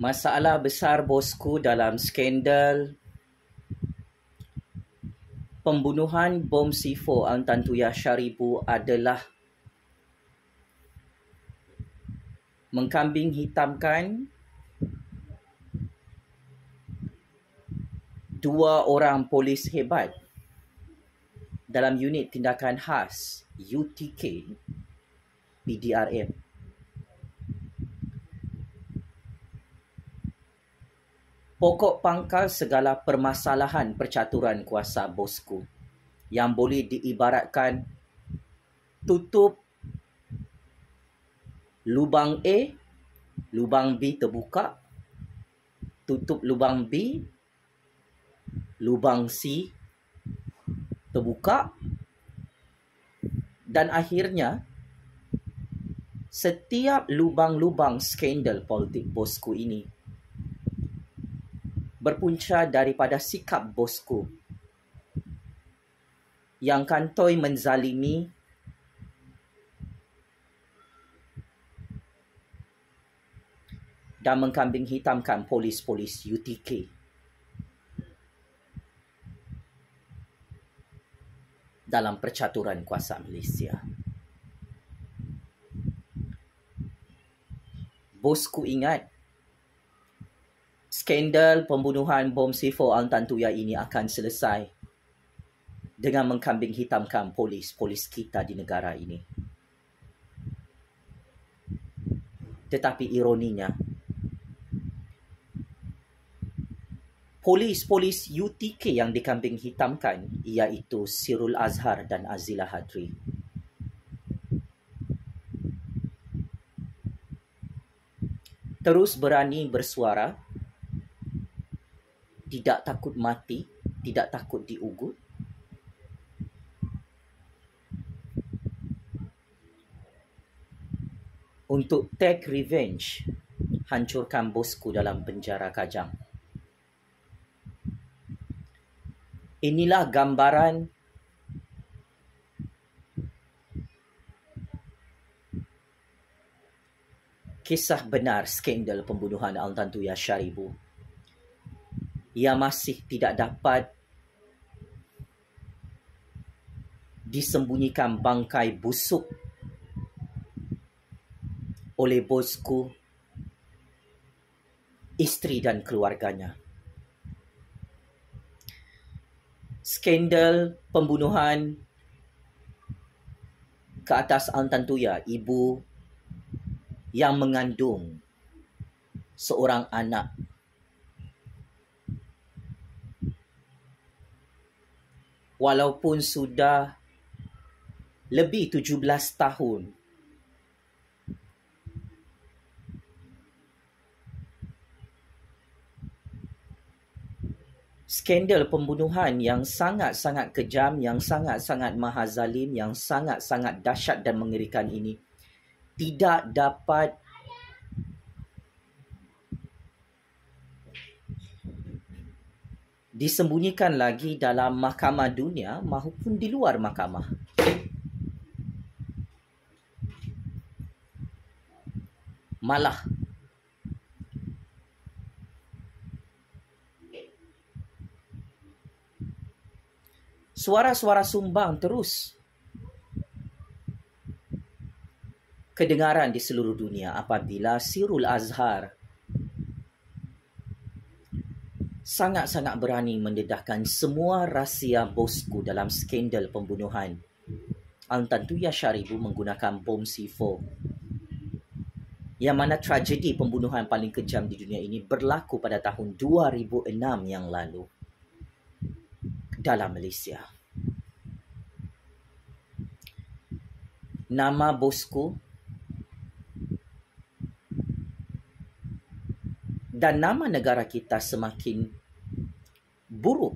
Masalah besar bosku dalam skandal pembunuhan bom C4 Ang Tan Tuyah Sharibu adalah mengkambing hitamkan dua orang polis hebat dalam unit tindakan khas UTK PDRM. Pokok pangkal segala permasalahan percaturan kuasa bosku yang boleh diibaratkan tutup lubang A, lubang B terbuka, tutup lubang B, lubang C terbuka, dan akhirnya setiap lubang-lubang skandal politik bosku ini berpunca daripada sikap bosku yang kantoi menzalimi dan mengkambing hitamkan polis-polis UTK. Dalam percaturan kuasa Malaysia. Bosku ingat, skandal pembunuhan bom C4 Ang Tan Tuyah ini akan selesai dengan mengkambing hitamkan polis-polis kita di negara ini. Tetapi ironinya, polis-polis UTK yang dikambing hitamkan iaitu Sirul Azhar dan Azila Hadri. Terus berani bersuara, tidak takut mati, tidak takut diugut. Untuk take revenge, hancurkan bosku dalam penjara Kajang. Inilah gambaran kisah benar skandal pembunuhan Ang Tan Tuyah Sharibu yang masih tidak dapat disembunyikan bangkai busuk oleh bosku, isteri dan keluarganya. Skandal pembunuhan ke atas Ang Tan Tuyah, ibu yang mengandung seorang anak. Walaupun sudah lebih 17 tahun skandal pembunuhan yang sangat-sangat kejam, yang sangat-sangat mahazalim, yang sangat-sangat dahsyat dan mengerikan ini tidak dapat disembunyikan lagi dalam mahkamah dunia maupun di luar mahkamah. Malah suara-suara sumbang terus kedengaran di seluruh dunia apabila Sirul Azhar sangat-sangat berani mendedahkan semua rahsia bosku dalam skandal pembunuhan Ang Tan Tuyah Sharibu menggunakan bom C4. Yang mana tragedi pembunuhan paling kejam di dunia ini berlaku pada tahun 2006 yang lalu dalam Malaysia. Nama bosku dan nama negara kita semakin buruk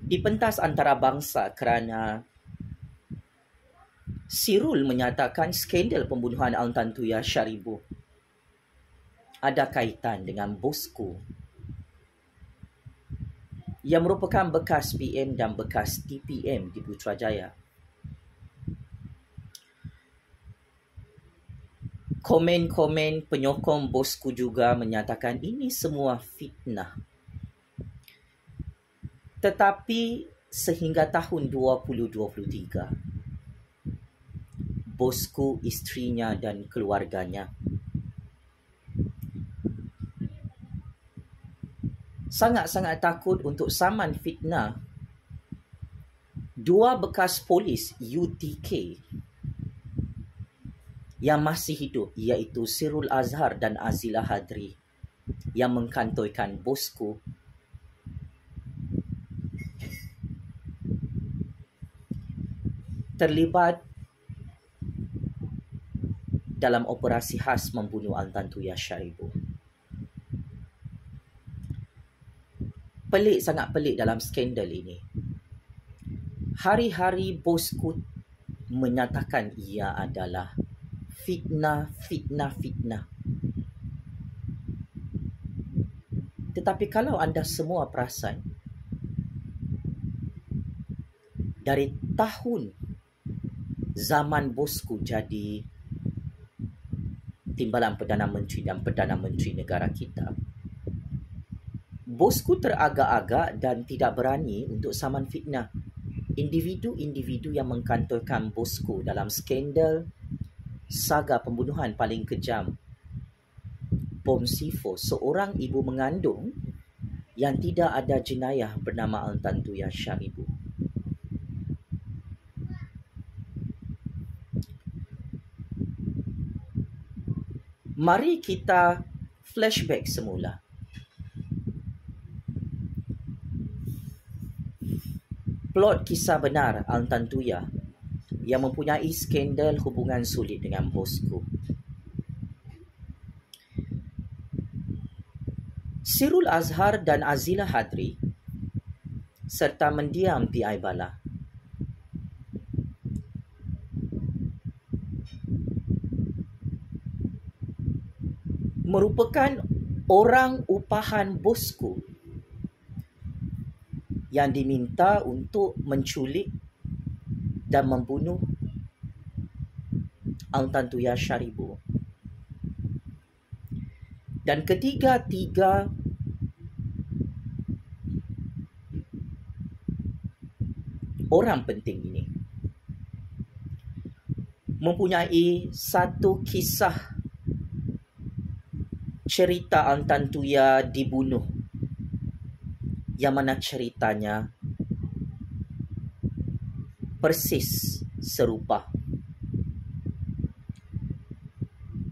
di pentas antarabangsa kerana Sirul menyatakan skandal pembunuhan Ang Tan Tuyah Sharibu ada kaitan dengan bosku yang merupakan bekas PM dan bekas TPM di Putrajaya. Komen-komen penyokong bosku juga menyatakan ini semua fitnah. Tetapi sehingga tahun 2023, bosku, istrinya dan keluarganya sangat-sangat takut untuk saman fitnah dua bekas polis UTK yang masih hidup, iaitu Sirul Azhar dan Azila Hadri, yang mengkantoikan bosku terlibat dalam operasi khas membunuh Al-Tantuya Syaribu. Pelik, sangat pelik dalam skandal ini. Hari-hari bosku menyatakan ia adalah fitnah. Tetapi kalau anda semua perasan, dari tahun zaman bosku jadi timbalan Perdana Menteri dan Perdana Menteri negara kita, bosku teragak-agak dan tidak berani untuk saman fitnah. Individu-individu yang mengkantorkan bosku dalam skandal saga pembunuhan paling kejam bom C4 seorang ibu mengandung yang tidak ada jenayah bernama Al-Tantuya Syaribu. Mari kita flashback semula. Plot kisah benar Al-Tantuya yang mempunyai skandal hubungan sulit dengan bosku. Sirul Azhar dan Azila Hadri serta mendiam PI Bala merupakan orang upahan bosku yang diminta untuk menculik dan membunuh Al-Tantuya Syaribu. Dan ketiga-tiga orang penting ini mempunyai satu kisah cerita Al-Tantuya dibunuh, yang mana ceritanya persis serupa.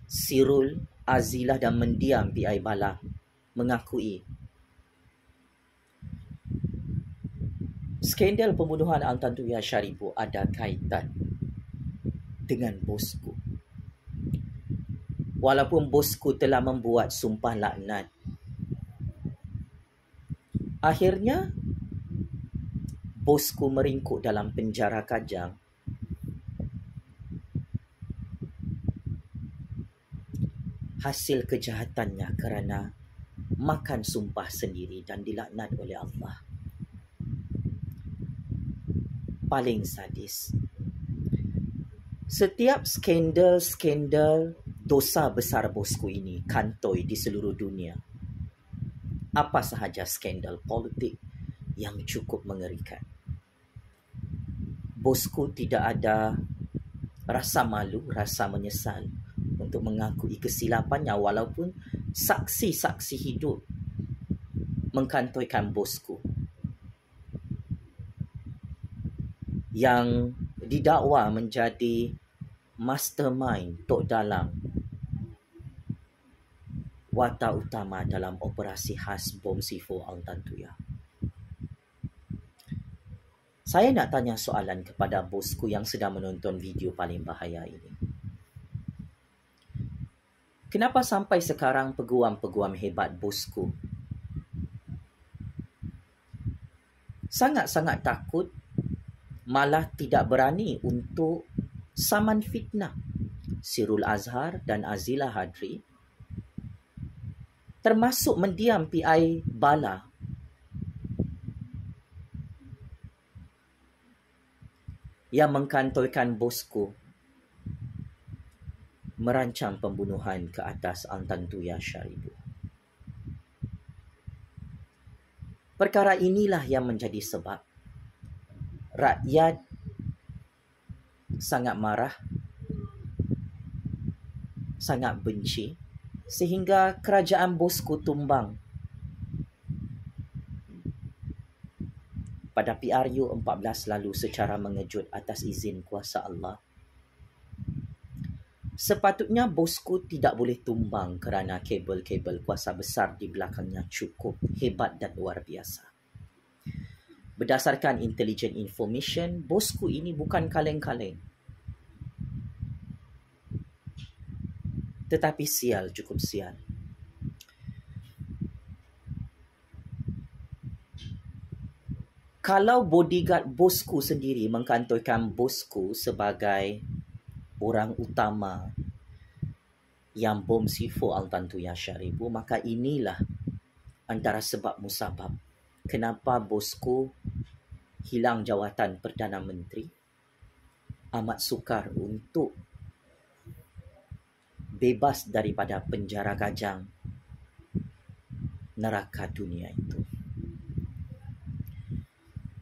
Sirul, Azilah dan mendiam PI Bala mengakui skandal pembunuhan Al-Tantuya Syaribu ada kaitan dengan bosku. Walaupun bosku telah membuat sumpah laknat, akhirnya bosku meringkuk dalam penjara Kajang hasil kejahatannya kerana makan sumpah sendiri dan dilaknat oleh Allah. Paling sadis. Setiap skandal dosa besar bosku ini kantoi di seluruh dunia. Apa sahaja skandal politik yang cukup mengerikan. Bosku tidak ada rasa malu, rasa menyesal untuk mengakui kesilapannya, walaupun saksi-saksi hidup mengkantoikan bosku yang didakwa menjadi mastermind tok dalam watak utama dalam operasi khas bom C4 Al-Tantuya. Saya nak tanya soalan kepada bosku yang sedang menonton video paling bahaya ini. Kenapa sampai sekarang peguam-peguam hebat bosku sangat-sangat takut, malah tidak berani untuk saman fitnah Sirul Azhar dan Azila Hadri, termasuk mendiam PI Bala yang mengkantorkan bosku merancang pembunuhan ke atas Al-Tantuya Syaribu. Perkara inilah yang menjadi sebab rakyat sangat marah, sangat benci, sehingga kerajaan Bosku tumbang pada PRU 14 lalu secara mengejut atas izin kuasa Allah. Sepatutnya Bosku tidak boleh tumbang kerana kabel-kabel kuasa besar di belakangnya cukup hebat dan luar biasa. Berdasarkan intelligent information, Bosku ini bukan kaleng-kaleng. Tetapi sial, cukup sial. Kalau bodyguard Bosku sendiri mengkantorkan Bosku sebagai orang utama yang bom C4 Al-Tantuya Syaribu, maka inilah antara sebab musabab kenapa Bosku hilang jawatan Perdana Menteri, amat sukar untuk bebas daripada penjara gajang neraka dunia itu.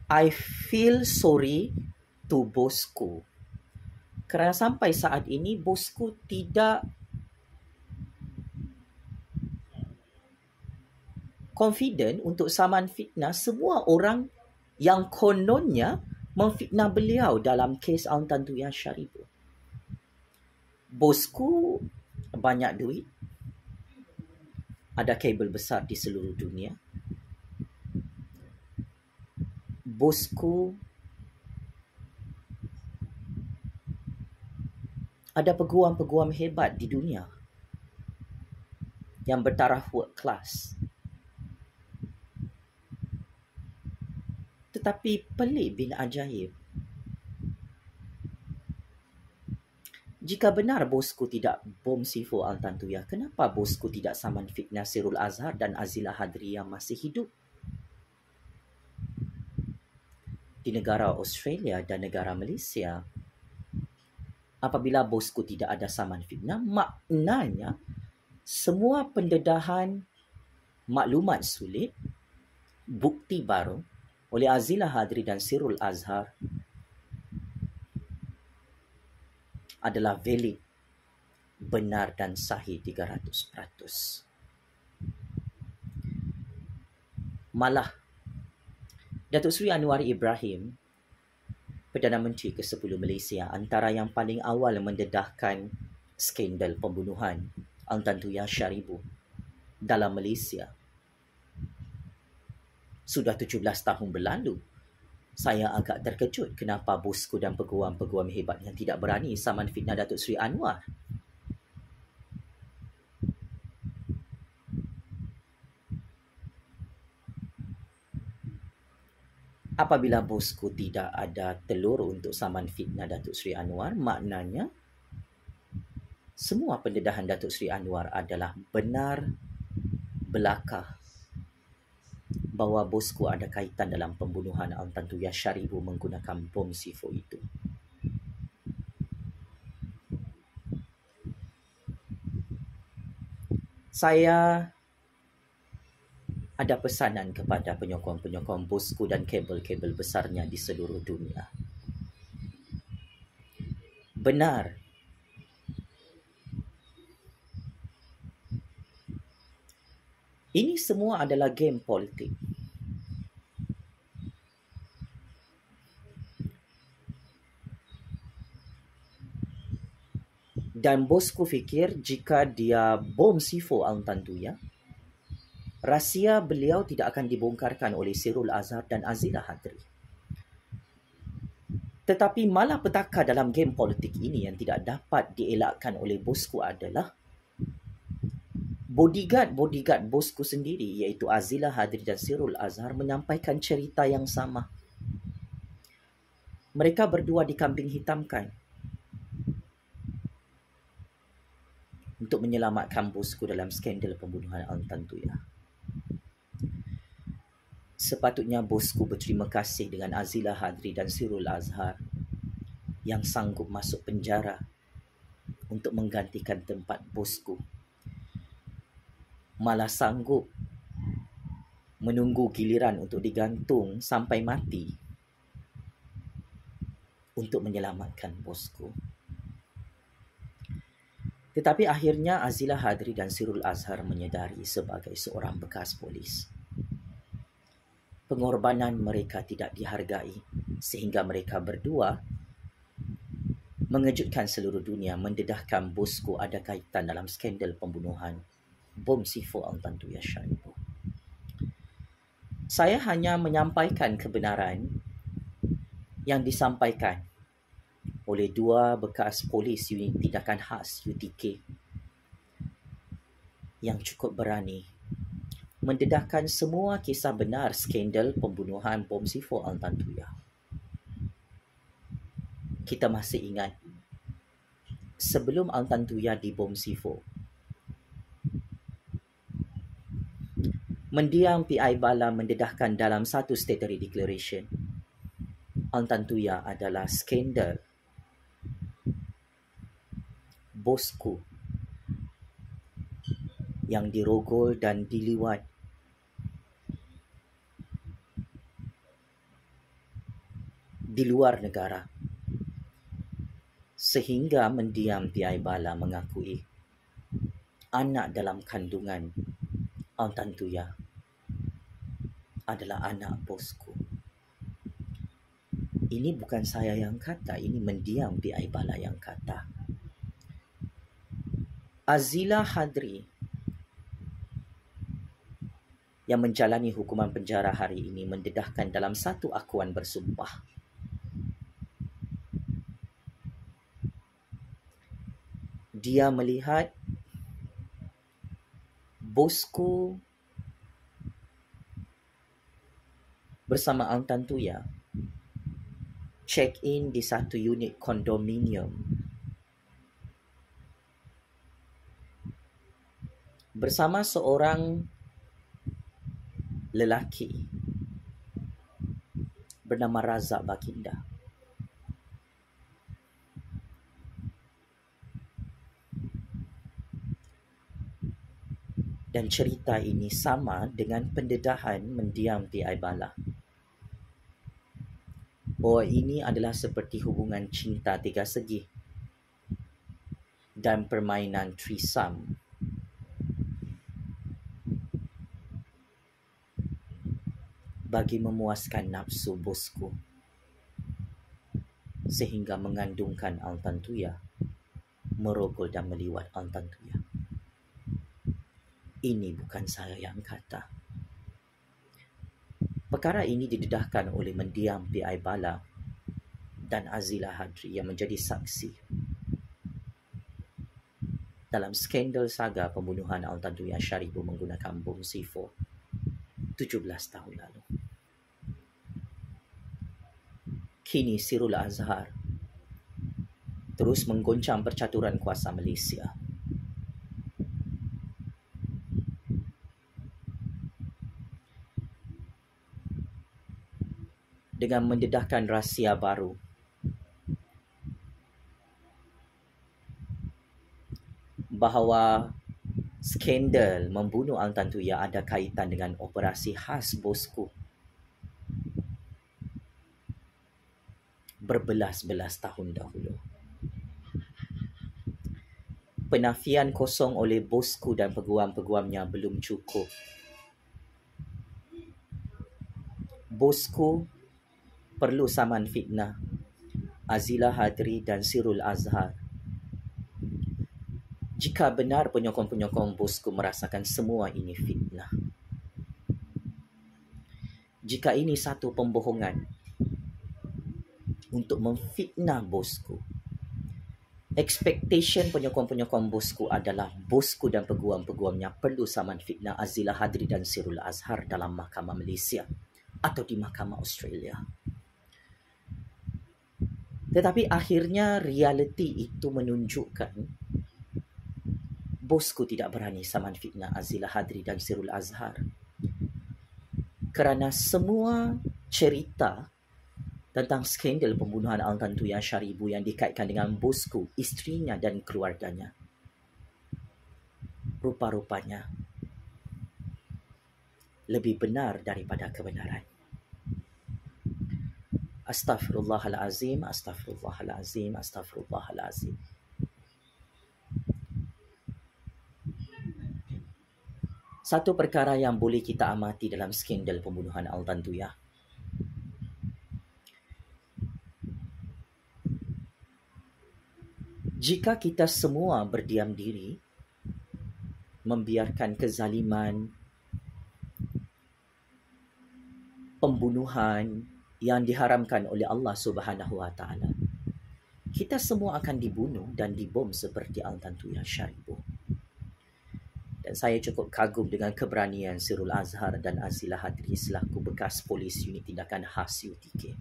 I feel sorry to Bosku kerana sampai saat ini Bosku tidak confident untuk saman fitnah semua orang yang kononnya memfitnah beliau dalam kes Al-Tantuya Syaribu. Bosku banyak duit, ada kabel besar di seluruh dunia. Bosku ada peguam-peguam hebat di dunia yang bertaraf world class. Tetapi pelik bin ajaib, jika benar Bosku tidak bom C4 Al-Tantuya, kenapa Bosku tidak saman fitnah Sirul Azhar dan Azilah Hadri yang masih hidup? Di negara Australia dan negara Malaysia, apabila Bosku tidak ada saman fitnah, maknanya semua pendedahan maklumat sulit, bukti baru oleh Azilah Hadri dan Sirul Azhar adalah valid, benar dan sahih 300%. Malah, Datuk Seri Anwar Ibrahim, Perdana Menteri ke-10 Malaysia, antara yang paling awal mendedahkan skandal pembunuhan Al-Tantuya Syaribu dalam Malaysia. Sudah 17 tahun berlalu. Saya agak terkejut kenapa Bosku dan peguam-peguam hebatnya tidak berani saman fitnah Datuk Seri Anwar. Apabila Bosku tidak ada telur untuk saman fitnah Datuk Seri Anwar, maknanya semua pendedahan Datuk Seri Anwar adalah benar belaka bahawa Bosku ada kaitan dalam pembunuhan Al-Tantuya Syaribu menggunakan bom C4 itu. Saya ada pesanan kepada penyokong-penyokong Bosku dan kabel-kabel besarnya di seluruh dunia. Benar, ini semua adalah game politik. Dan Bosku fikir jika dia bom C4 Al-Tantuya, rahsia beliau tidak akan dibongkarkan oleh Sirul Azhar dan Azilah Hadri. Tetapi malapetaka dalam game politik ini yang tidak dapat dielakkan oleh Bosku adalah bodyguard Bosku sendiri, iaitu Azilah Hadri dan Sirul Azhar, menyampaikan cerita yang sama. Mereka berdua dikambing hitamkan untuk menyelamatkan Bosku dalam skandal pembunuhan Al-Tantuya. Sepatutnya Bosku berterima kasih dengan Azilah Hadri dan Sirul Azhar yang sanggup masuk penjara untuk menggantikan tempat bosku. Malah sanggup menunggu giliran untuk digantung sampai mati untuk menyelamatkan bosku. Tetapi akhirnya Azila Hadri dan Sirul Azhar menyedari sebagai seorang bekas polis, pengorbanan mereka tidak dihargai sehingga mereka berdua mengejutkan seluruh dunia mendedahkan bosku ada kaitan dalam skandal pembunuhan bom C4 Al-Tantuya Syaribu. Saya hanya menyampaikan kebenaran yang disampaikan oleh dua bekas polis unit tindakan khas UTK yang cukup berani mendedahkan semua kisah benar skandal pembunuhan bom C4 Al-Tantuya. Kita masih ingat sebelum Al-Tantuya dibom C4, mendiang PI Bala mendedahkan dalam satu statutory declaration, Al-Tantuya adalah skandal bosku yang dirogol dan diliwat di luar negara, sehingga mendiam PI Bala mengakui anak dalam kandungan Al-Tantuya adalah anak bosku. Ini bukan saya yang kata, ini mendiam PI Bala yang kata. Azila Hadri yang menjalani hukuman penjara hari ini mendedahkan dalam satu akuan bersumpah, dia melihat bosku bersama Al-Tantuya check-in di satu unit kondominium bersama seorang lelaki bernama Razak Baginda. Dan cerita ini sama dengan pendedahan mendiam PI Bala. Bahwa ini adalah seperti hubungan cinta tiga segi dan permainan threesome. Bagi memuaskan nafsu bosku, sehingga mengandungkan Al-Tantuya, merogol dan meliwat Al-Tantuya. Ini bukan saya yang kata. Perkara ini didedahkan oleh mendiam PI Bala dan Azila Hadri yang menjadi saksi dalam skandal saga pembunuhan Al-Tantuya Syaribu menggunakan bom C4 17 tahun lalu. Kini Sirul Azhar terus menggoncang percaturan kuasa Malaysia. Dengan mendedahkan rahsia baru bahawa skandal membunuh Al-Tantuya ada kaitan dengan operasi khas bosku berbelas-belas tahun dahulu. Penafian kosong oleh bosku dan peguam-peguamnya belum cukup. Bosku perlu saman fitnah Azila Hadri dan Sirul Azhar. Jika benar penyokong-penyokong bosku merasakan semua ini fitnah, jika ini satu pembohongan untuk memfitnah bosku, expectation penyokong-penyokong bosku adalah bosku dan peguam-peguamnya perlu saman fitnah Azila Hadri dan Sirul Azhar dalam Mahkamah Malaysia atau di Mahkamah Australia. Tetapi akhirnya realiti itu menunjukkan bosku tidak berani saman fitnah Azila Hadri dan Sirul Azhar. Kerana semua cerita tentang skandal pembunuhan Al-Tantuya Syaribu yang dikaitkan dengan bosku, isterinya dan keluarganya. Rupa-rupanya lebih benar daripada kebenaran. Astaghfirullahalazim, astaghfirullahalazim, astaghfirullahalazim. Satu perkara yang boleh kita amati dalam skandal pembunuhan Al-Tantuya, jika kita semua berdiam diri, membiarkan kezaliman, pembunuhan yang diharamkan oleh Allah Subhanahu Wa Taala, kita semua akan dibunuh dan dibom seperti Al-Tantuya Syaribu. Dan saya cukup kagum dengan keberanian Sirul Azhar dan Azilah Hadri selaku bekas polis unit tindakan khas UTK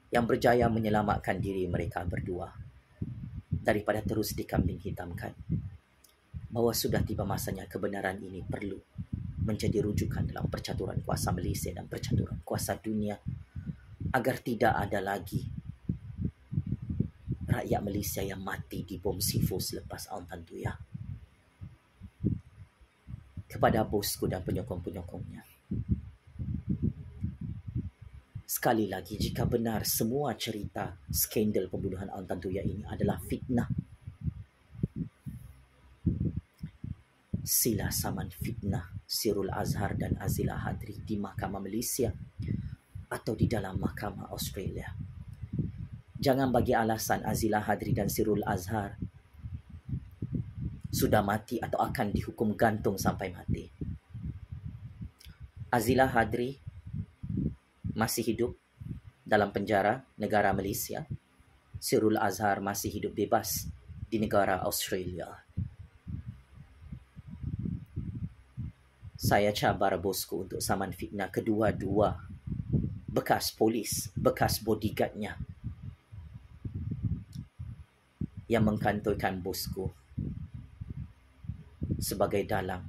yang berjaya menyelamatkan diri mereka berdua daripada terus dikambing hitamkan, bahawa sudah tiba masanya kebenaran ini perlu menjadi rujukan dalam percaturan kuasa Malaysia dan percaturan kuasa dunia, agar tidak ada lagi rakyat Malaysia yang mati di bom C4 selepas Al-Tantuya. Kepada bosku dan penyokong-penyokongnya, sekali lagi, jika benar semua cerita skandal pembunuhan Al-Tantuya ini adalah fitnah, sila saman fitnah Sirul Azhar dan Azilah Hadri di Mahkamah Malaysia atau di dalam Mahkamah Australia. Jangan bagi alasan Azilah Hadri dan Sirul Azhar sudah mati atau akan dihukum gantung sampai mati. Azilah Hadri masih hidup dalam penjara negara Malaysia. Sirul Azhar masih hidup bebas di negara Australia. Saya cabar bosku untuk saman fitnah kedua-dua bekas polis, bekas bodyguardnya yang mengkantorkan bosku sebagai dalang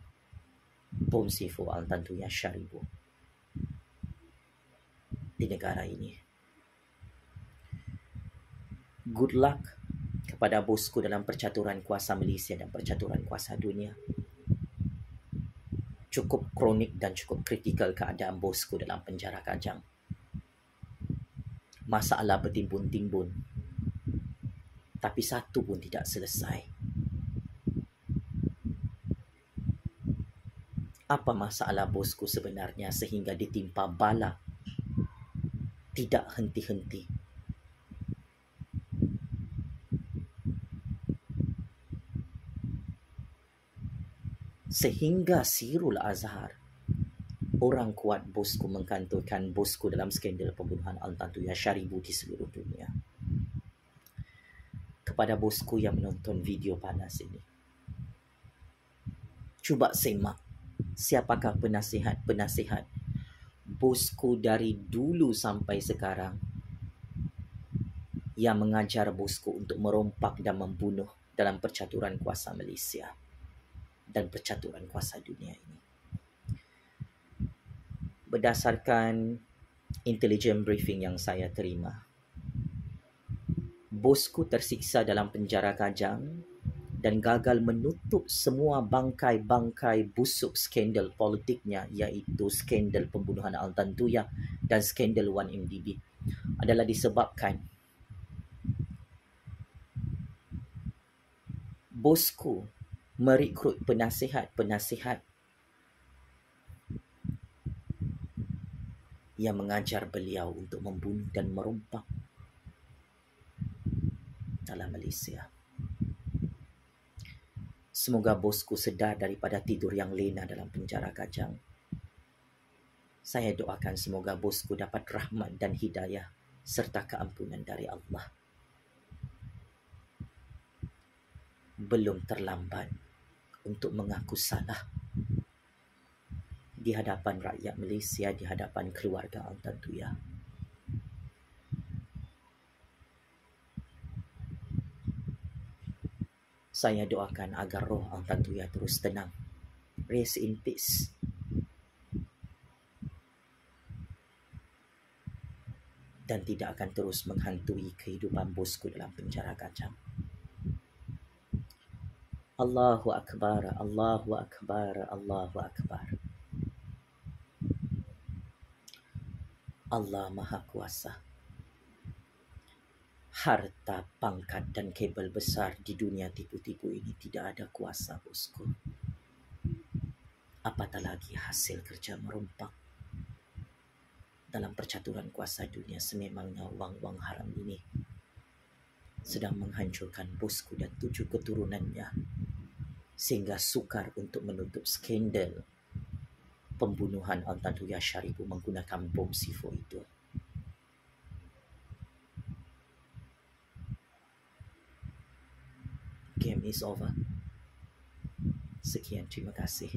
bom C4 Al-Tantuya Syaribu di negara ini. Good luck kepada bosku dalam percaturan kuasa Malaysia dan percaturan kuasa dunia. Cukup kronik dan cukup kritikal keadaan bosku dalam penjara Kajang. Masalah bertimbun-timbun, tapi satu pun tidak selesai. Apa masalah bosku sebenarnya sehingga ditimpa bala tidak henti-henti? Sehingga Sirul Azhar, orang kuat bosku, mengkantorkan bosku dalam skandal pembunuhan Al-Tantuya Syaribu di seluruh dunia. Kepada bosku yang menonton video panas ini, cuba semak siapakah penasihat-penasihat bosku dari dulu sampai sekarang yang mengajar bosku untuk merompak dan membunuh dalam percaturan kuasa Malaysia dan percaturan kuasa dunia ini. Berdasarkan intelligence briefing yang saya terima, bosku tersiksa dalam penjara Kajang dan gagal menutup semua bangkai-bangkai busuk skandal politiknya, iaitu skandal pembunuhan Al-Tantuya dan skandal 1MDB, adalah disebabkan bosku merekrut penasihat-penasihat yang mengajar beliau untuk membunuh dan merompak dalam Malaysia. Semoga bosku sedar daripada tidur yang lena dalam penjara Kajang. Saya doakan semoga bosku dapat rahmat dan hidayah serta keampunan dari Allah. Belum terlambat untuk mengaku salah di hadapan rakyat Malaysia, di hadapan keluarga Al-Tantuya. Saya doakan agar roh Al-Tantuya terus tenang. Rest in peace. dan tidak akan terus menghantui kehidupan bosku dalam penjara kacang. Allahu Akbar, Allahu Akbar, Allahu Akbar. Allah Maha Kuasa. Harta, pangkat dan kabel besar di dunia tipu-tipu ini tidak ada kuasa, bosku. Apatah lagi hasil kerja merompak dalam percaturan kuasa dunia. Sememangnya wang-wang haram ini sedang menghancurkan bosku dan 7 keturunannya, sehingga sukar untuk menutup skandal pembunuhan Al-Tantuya Syaribu menggunakan bom C4 itu. Game is over. Sekian, terima kasih.